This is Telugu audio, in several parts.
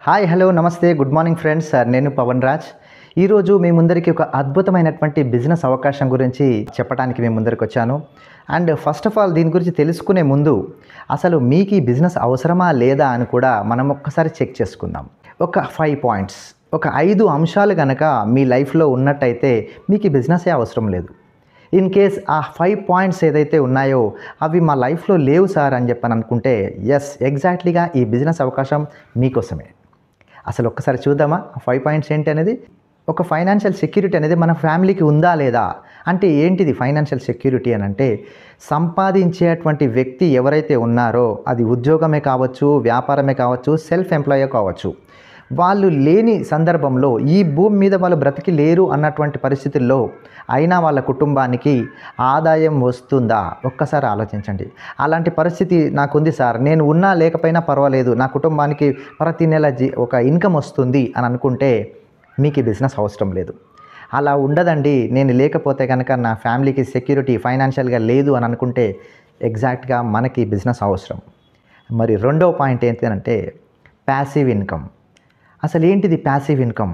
హాయ్ హలో నమస్తే గుడ్ మార్నింగ్ ఫ్రెండ్స్. నేను పవన్ రాజ్. ఈరోజు మీ ముందరికి ఒక అద్భుతమైనటువంటి బిజినెస్ అవకాశం గురించి చెప్పడానికి మేము ముందరికి వచ్చాను. అండ్ ఫస్ట్ ఆఫ్ ఆల్ దీని గురించి తెలుసుకునే ముందు అసలు మీకు ఈ బిజినెస్ అవసరమా లేదా అని కూడా మనం ఒక్కసారి చెక్ చేసుకుందాం. ఒక 5 పాయింట్స్, ఒక 5 అంశాలు కనుక మీ లైఫ్లో ఉన్నట్టయితే మీకు ఈ బిజినెసే అవసరం లేదు. ఇన్ కేస్ ఆ 5 పాయింట్స్ ఏదైతే ఉన్నాయో అవి మా లైఫ్లో లేవు సార్ అని చెప్పని అనుకుంటే ఎస్, ఎగ్జాక్ట్లీగా ఈ బిజినెస్ అవకాశం మీకోసమే. అసలు ఒక్కసారి చూద్దామా ఆ 5 పాయింట్స్ ఏంటి అనేది. ఒక ఫైనాన్షియల్ సెక్యూరిటీ అనేది మన ఫ్యామిలీకి ఉందా లేదా అంటే ఏంటిది ఫైనాన్షియల్ సెక్యూరిటీ అని అంటే, సంపాదించేటువంటి వ్యక్తి ఎవరైతే ఉన్నారో అది ఉద్యోగమే కావచ్చు, వ్యాపారమే కావచ్చు, సెల్ఫ్ ఎంప్లాయీ కావచ్చు, వాళ్ళు లేని సందర్భంలో ఈ భూమి మీద వాళ్ళు బ్రతికి లేరు అన్నటువంటి పరిస్థితుల్లో అయినా వాళ్ళ కుటుంబానికి ఆదాయం వస్తుందా ఒక్కసారి ఆలోచించండి. అలాంటి పరిస్థితి నాకుంది సార్, నేను ఉన్నా లేకపోయినా పర్వాలేదు, నా కుటుంబానికి ప్రతి నెల ఒక ఇన్కమ్ వస్తుంది అని అనుకుంటే మీకు ఈ బిజినెస్ అవసరం లేదు. అలా ఉండదండి, నేను లేకపోతే కనుక నా ఫ్యామిలీకి సెక్యూరిటీ ఫైనాన్షియల్గా లేదు అని అనుకుంటే ఎగ్జాక్ట్గా మనకి బిజినెస్ అవసరం. మరి రెండవ పాయింట్ ఏంటి అంటే ప్యాసివ్ ఇన్కమ్. అసలు ఏంటిది ప్యాసివ్ ఇన్కమ్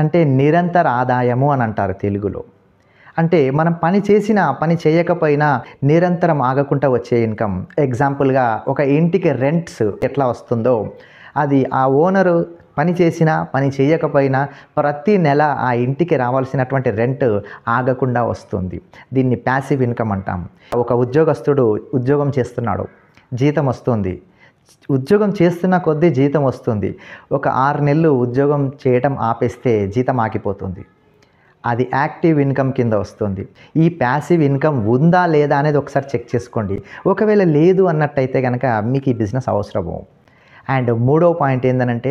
అంటే? నిరంతర ఆదాయము అని అంటారు తెలుగులో. అంటే మనం పని చేసినా పని చేయకపోయినా నిరంతరం ఆగకుండా వచ్చే ఇన్కమ్. ఎగ్జాంపుల్గా ఒక ఇంటికి రెంట్స్ ఎట్లా వస్తుందో అది ఆ ఓనరు పని చేసినా పని చేయకపోయినా ప్రతి నెల ఆ ఇంటికి రావాల్సినటువంటి రెంట్ ఆగకుండా వస్తుంది. దీన్ని ప్యాసివ్ ఇన్కమ్ అంటాం. ఒక ఉద్యోగస్తుడు ఉద్యోగం చేస్తున్నాడు, జీతం వస్తుంది, ఉద్యోగం చేస్తున్న కొద్దీ జీతం వస్తుంది. ఒక 6 నెలలు ఉద్యోగం చేయటం ఆపేస్తే జీతం ఆగిపోతుంది. అది యాక్టివ్ ఇన్కమ్ కింద వస్తుంది. ఈ ప్యాసివ్ ఇన్కమ్ ఉందా లేదా అనేది ఒకసారి చెక్ చేసుకోండి. ఒకవేళ లేదు అన్నట్టయితే కనుక మీకు ఈ బిజినెస్ అవసరము. అండ్ మూడో పాయింట్ ఏంటంటే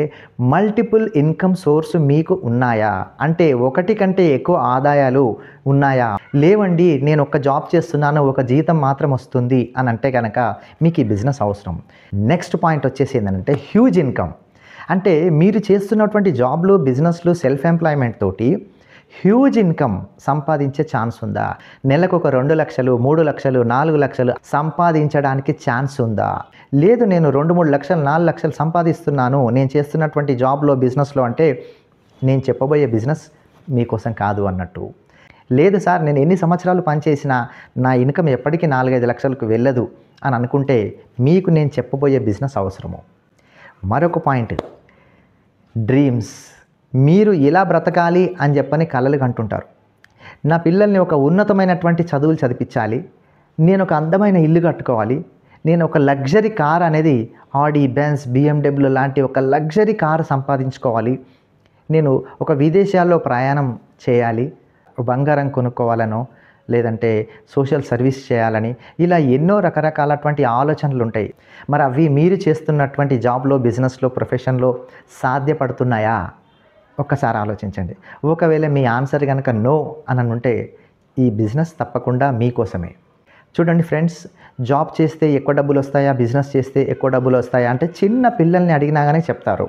మల్టిపుల్ ఇన్కమ్ సోర్స్ మీకు ఉన్నాయా అంటే ఒకటి కంటే ఎక్కువ ఆదాయాలు ఉన్నాయా? లేవండి, నేను ఒక జాబ్ చేస్తున్నాను, ఒక జీతం మాత్రం వస్తుంది అని అంటే కనుక మీకు ఈ బిజినెస్ అవసరం. నెక్స్ట్ పాయింట్ వచ్చేసి ఏంటంటే హ్యూజ్ ఇన్కమ్. అంటే మీరు చేస్తున్నటువంటి జాబ్లు, బిజినెస్లు, సెల్ఫ్ ఎంప్లాయ్మెంట్ తోటి హ్యూజ్ ఇన్కమ్ సంపాదించే ఛాన్స్ ఉందా? నెలకు ఒక 2 లక్షలు, 3 లక్షలు, 4 లక్షలు సంపాదించడానికి ఛాన్స్ ఉందా? లేదు, నేను 2, 3 లక్షలు, 4 లక్షలు సంపాదిస్తున్నాను నేను చేస్తున్నటువంటి జాబ్లో, బిజినెస్లో అంటే నేను చెప్పబోయే బిజినెస్ మీకోసం కాదు అన్నట్టు. లేదు సార్, నేను ఎన్ని సంవత్సరాలు పనిచేసినా నా ఇన్కమ్ ఎప్పటికీ 4-5 లక్షలకు వెళ్ళదు అని అనుకుంటే మీకు నేను చెప్పబోయే బిజినెస్ అవసరము. మరొక పాయింట్ డ్రీమ్స్. మీరు ఇలా బ్రతకాలి అని చెప్పని కలలు కంటుంటారు. నా పిల్లల్ని ఒక ఉన్నతమైనటువంటి చదువులు చదివించాలి, నేను ఒక అందమైన ఇల్లు కట్టుకోవాలి, నేను ఒక లగ్జరీ కార్ అనేది ఆడి, బెంజ్, BMW లాంటి ఒక లగ్జరీ కార్ సంపాదించుకోవాలి, నేను ఒక విదేశాల్లో ప్రయాణం చేయాలి, బంగారం కొనుక్కోవాలనో లేదంటే సోషల్ సర్వీస్ చేయాలని, ఇలా ఎన్నో రకరకాలటువంటి ఆలోచనలు ఉంటాయి. మరి అవి మీరు చేస్తున్నటువంటి జాబ్లో, బిజినెస్లో, ప్రొఫెషన్లో సాధ్యపడుతున్నాయా? ఒక్కసారి ఆలోచించండి. ఒకవేళ మీ ఆన్సర్ కనుక నో అని ఉంటే ఈ బిజినెస్ తప్పకుండా మీకోసమే. చూడండి ఫ్రెండ్స్, జాబ్ చేస్తే ఎక్కువ డబ్బులు వస్తాయా, బిజినెస్ చేస్తే ఎక్కువ డబ్బులు వస్తాయా అంటే చిన్న పిల్లల్ని అడిగినా కానీ చెప్తారు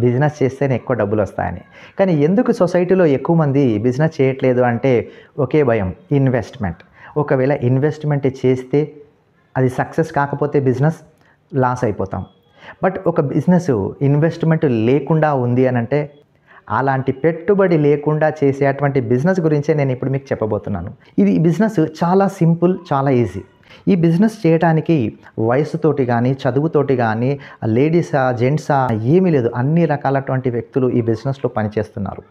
బిజినెస్ చేస్తేనే ఎక్కువ డబ్బులు వస్తాయని. కానీ ఎందుకు సొసైటీలో ఎక్కువ మంది బిజినెస్ చేయట్లేదు అంటే ఒకే భయం, ఇన్వెస్ట్మెంట్. ఒకవేళ ఇన్వెస్ట్మెంట్ చేస్తే అది సక్సెస్ కాకపోతే బిజినెస్ లాస్ అయిపోతాం. బట్ ఒక బిజినెస్ ఇన్వెస్ట్మెంట్ లేకుండా ఉంది అని అంటే అలాంటి పెట్టుబడి లేకుండా చేసేటువంటి బిజినెస్ గురించే నేను ఇప్పుడు మీకు చెప్పబోతున్నాను. ఇది బిజినెస్ చాలా సింపుల్, చాలా ఈజీ. ఈ బిజినెస్ చేయడానికి వయసుతోటి కానీ, చదువుతోటి కానీ, లేడీసా, జెంట్సా ఏమీ లేదు, అన్ని రకాలటువంటి వ్యక్తులు ఈ బిజినెస్లో పనిచేస్తున్నారు.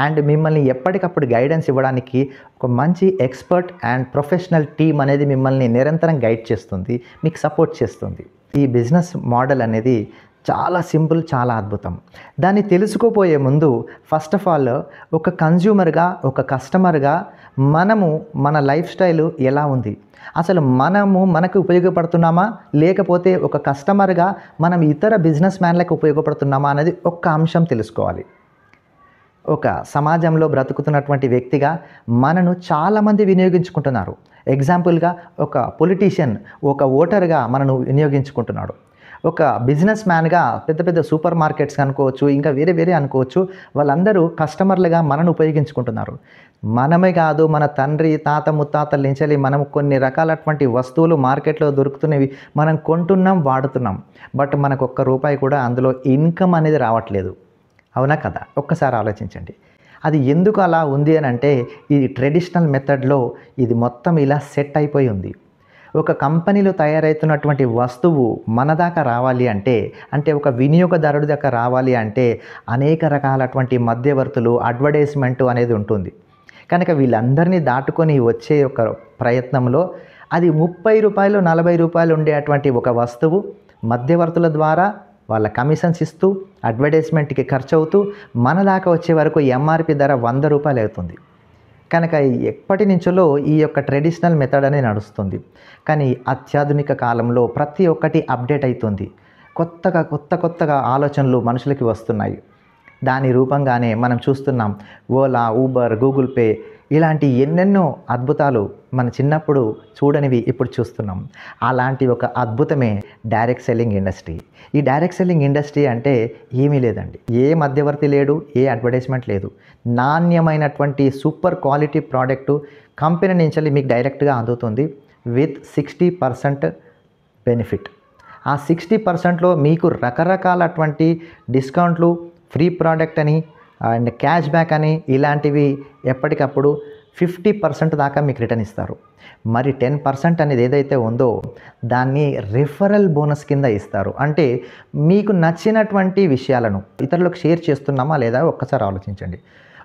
అండ్ మిమ్మల్ని ఎప్పటికప్పుడు గైడెన్స్ ఇవ్వడానికి ఒక మంచి ఎక్స్పర్ట్ అండ్ ప్రొఫెషనల్ టీమ్ అనేది మిమ్మల్ని నిరంతరం గైడ్ చేస్తుంది, మీకు సపోర్ట్ చేస్తుంది. ఈ బిజినెస్ మోడల్ అనేది చాలా సింపుల్, చాలా అద్భుతం. దాన్ని తెలుసుకోపోయే ముందు ఫస్ట్ ఆఫ్ ఆల్ ఒక కన్జ్యూమర్గా, ఒక కస్టమర్గా మనము మన లైఫ్ స్టైల్ ఎలా ఉంది, అసలు మనకు ఉపయోగపడుతున్నామా లేకపోతే ఒక కస్టమర్గా మనం ఇతర బిజినెస్ మ్యాన్లకు ఉపయోగపడుతున్నామా అనేది ఒక్క అంశం తెలుసుకోవాలి. ఒక సమాజంలో బ్రతుకుతున్నటువంటి వ్యక్తిగా మనను చాలామంది వినియోగించుకుంటున్నారు. ఎగ్జాంపుల్గా ఒక పొలిటీషియన్ ఒక ఓటర్గా మనను వినియోగించుకుంటున్నాడు. ఒక బిజినెస్ మ్యాన్గా పెద్ద పెద్ద సూపర్ మార్కెట్స్ అనుకోవచ్చు, ఇంకా వేరే వేరే అనుకోవచ్చు, వాళ్ళందరూ కస్టమర్లుగా మనను ఉపయోగించుకుంటున్నారు. మనమే కాదు, మన తండ్రి తాత ముత్తాతల నుంచి మనం కొన్ని రకాలటువంటి వస్తువులు మార్కెట్లో దొరుకుతున్నవి మనం కొంటున్నాం, వాడుతున్నాం. బట్ మనకు ఒక్క రూపాయి కూడా అందులో ఇన్కమ్ అనేది రావట్లేదు. అవునా కదా? ఒక్కసారి ఆలోచించండి. అది ఎందుకు అలా ఉంది అని అంటే, ఈ ట్రెడిషనల్ మెథడ్లో ఇది మొత్తం ఇలా సెట్ అయిపోయి ఉంది. ఒక కంపెనీలో తయారవుతున్నటువంటి వస్తువు మన దాకా రావాలి అంటే ఒక వినియోగదారుడి దాకా రావాలి అంటే అనేక రకాలటువంటి మధ్యవర్తులు, అడ్వర్టైజ్మెంటు అనేది ఉంటుంది. కనుక వీళ్ళందరినీ దాటుకొని వచ్చే ఒక ప్రయత్నంలో అది రూ. 30, రూ. 40 ఉండేటువంటి ఒక వస్తువు మధ్యవర్తుల ద్వారా వాళ్ళ కమిషన్స్ ఇస్తూ అడ్వర్టైజ్మెంట్కి ఖర్చు అవుతూ మన దాకా వచ్చే వరకు ఎంఆర్పి ధర రూ. 100 అవుతుంది. కనుక ఎప్పటి నుంచో ఈ యొక్క ట్రెడిషనల్ మెథడ్ అనేది నడుస్తుంది. కానీ అత్యాధునిక కాలంలో ప్రతి ఒక్కటి అప్డేట్ అవుతుంది. కొత్తగా ఆలోచనలు మనుషులకి వస్తున్నాయి. దాని రూపంగానే మనం చూస్తున్నాం ఓలా, ఊబర్, గూగుల్ పే ఇలాంటి ఎన్నెన్నో అద్భుతాలు మన చిన్నప్పుడు చూడనివి ఇప్పుడు చూస్తున్నాం. అలాంటి ఒక అద్భుతమే డైరెక్ట్ సెల్లింగ్ ఇండస్ట్రీ. ఈ డైరెక్ట్ సెల్లింగ్ ఇండస్ట్రీ అంటే ఏమీ లేదండి. ఏ మధ్యవర్తి లేడు, ఏ అడ్వర్టైజ్మెంట్ లేదు. నాణ్యమైనటువంటి సూపర్ క్వాలిటీ ప్రోడక్టు కంపెనీ నుంచి మీకు డైరెక్ట్గా అందుతుంది విత్ 60% బెనిఫిట్. ఆ 60%లో మీకు రకరకాలటువంటి డిస్కౌంట్లు, ఫ్రీ ప్రోడక్ట్ అని అండ్ క్యాష్ బ్యాక్ అని ఇలాంటివి ఎప్పటికప్పుడు 50% దాకా మీకు రిటర్న్ ఇస్తారు. మరి 10% అనేది ఏదైతే ఉందో దాన్ని రిఫరల్ బోనస్ కింద ఇస్తారు. అంటే మీకు నచ్చినటువంటి విషయాలను ఇతరులకు షేర్ చేస్తున్నామా లేదా ఒక్కసారి ఆలోచించండి.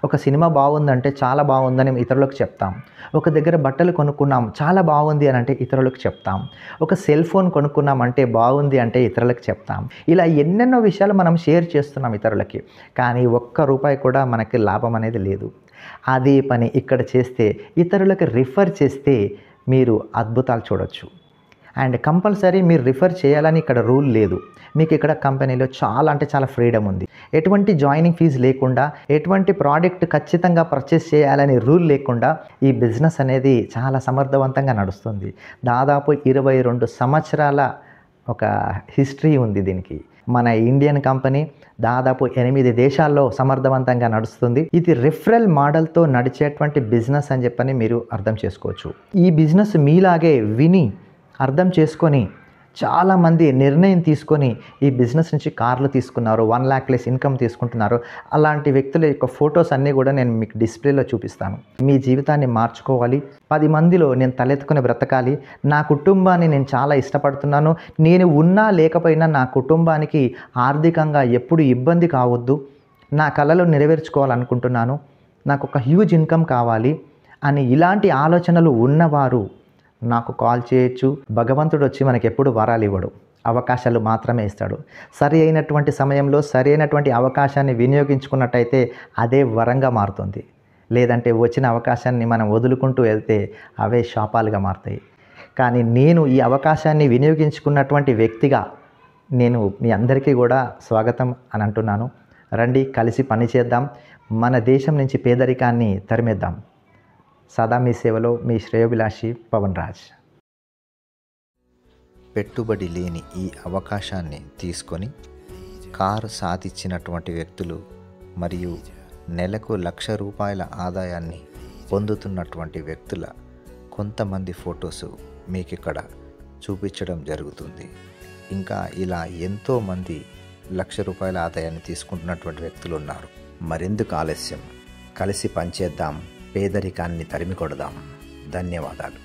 ఒక సినిమా బాగుందంటే చాలా బాగుందని ఇతరులకు చెప్తాం. ఒక దగ్గర బట్టలు కొనుక్కున్నాం, చాలా బాగుంది అని అంటే ఇతరులకు చెప్తాం. ఒక సెల్ ఫోన్ కొనుక్కున్నామంటే బాగుంది అంటే ఇతరులకు చెప్తాం. ఇలా ఎన్నెన్నో విషయాలు మనం షేర్ చేస్తున్నాం ఇతరులకి. కానీ రూ. 1 కూడా మనకి లాభం అనేది లేదు. అదే పని ఇక్కడ చేస్తే, ఇతరులకు రిఫర్ చేస్తే మీరు అద్భుతాలు చూడొచ్చు. అండ్ కంపల్సరీ మీరు రిఫర్ చేయాలని ఇక్కడ రూల్ లేదు. మీకు ఇక్కడ కంపెనీలో చాలా ఫ్రీడమ్ ఉంది. ఎటువంటి జాయినింగ్ ఫీజు లేకుండా, ఎటువంటి ప్రోడక్ట్ ఖచ్చితంగా పర్చేస్ చేయాలని రూల్ లేకుండా ఈ బిజినెస్ అనేది చాలా సమర్థవంతంగా నడుస్తుంది. దాదాపు 22 సంవత్సరాల ఒక హిస్టరీ ఉంది దీనికి. మన ఇండియన్ కంపెనీ దాదాపు 8 దేశాల్లో సమర్థవంతంగా నడుస్తుంది. ఇది రిఫరల్ మోడల్తో నడిచేటువంటి బిజినెస్ అని చెప్పని మీరు అర్థం చేసుకోవచ్చు. ఈ బిజినెస్ మీలాగే విని అర్థం చేసుకొని చాలామంది నిర్ణయం తీసుకొని ఈ బిజినెస్ నుంచి కార్లు తీసుకున్నారు, 1 lakh+ ఇన్కమ్ తీసుకుంటున్నారు. అలాంటి వ్యక్తుల యొక్క ఫొటోస్ అన్నీ కూడా నేను మీకు డిస్ప్లేలో చూపిస్తాను. మీ జీవితాన్ని మార్చుకోవాలి, 10 మందిలో నేను తలెత్తుకుని బ్రతకాలి, నా కుటుంబాన్ని నేను చాలా ఇష్టపడుతున్నాను, నేను ఉన్నా లేకపోయినా నా కుటుంబానికి ఆర్థికంగా ఎప్పుడు ఇబ్బంది కావద్దు, నా కలలు నెరవేర్చుకోవాలనుకుంటున్నాను, నాకు ఒక హ్యూజ్ ఇన్కమ్ కావాలి అని ఇలాంటి ఆలోచనలు ఉన్నవారు నాకు కాల్ చేయొచ్చు. భగవంతుడు వచ్చి మనకి ఎప్పుడు వరాలు ఇవ్వడు, అవకాశాలు మాత్రమే ఇస్తాడు. సరి అయినటువంటి సమయంలో సరి అయినటువంటి అవకాశాన్ని వినియోగించుకున్నట్టయితే అదే వరంగా మారుతుంది. లేదంటే వచ్చిన అవకాశాన్ని మనం వదులుకుంటూ వెళ్తే అవే శాపాలుగా మారుతాయి. కానీ నేను ఈ అవకాశాన్ని వినియోగించుకున్నటువంటి వ్యక్తిగా నేను మీ అందరికీ కూడా స్వాగతం అని అంటున్నాను. రండి, కలిసి పనిచేద్దాం, మన దేశం నుంచి పేదరికాన్ని తరిమేద్దాం. సదా మీ సేవలో మీ శ్రేయోభిలాషి పవన్ రాజ్. పెట్టుబడి లేని ఈ అవకాశాన్ని తీసుకొని కారు సాధించినటువంటి వ్యక్తులు మరియు నెలకు ₹1,00,000 ఆదాయాన్ని పొందుతున్నటువంటి వ్యక్తుల కొంతమంది ఫొటోసు మీకు ఇక్కడ చూపించడం జరుగుతుంది. ఇంకా ఇలా ఎంతోమంది ₹1,00,000 ఆదాయాన్ని తీసుకుంటున్నటువంటి వ్యక్తులు ఉన్నారు. మరెందుకు ఆలస్యం, కలిసి పనిచేద్దాం, పేదరికాన్ని తరిమి కొడదాం. ధన్యవాదాలు.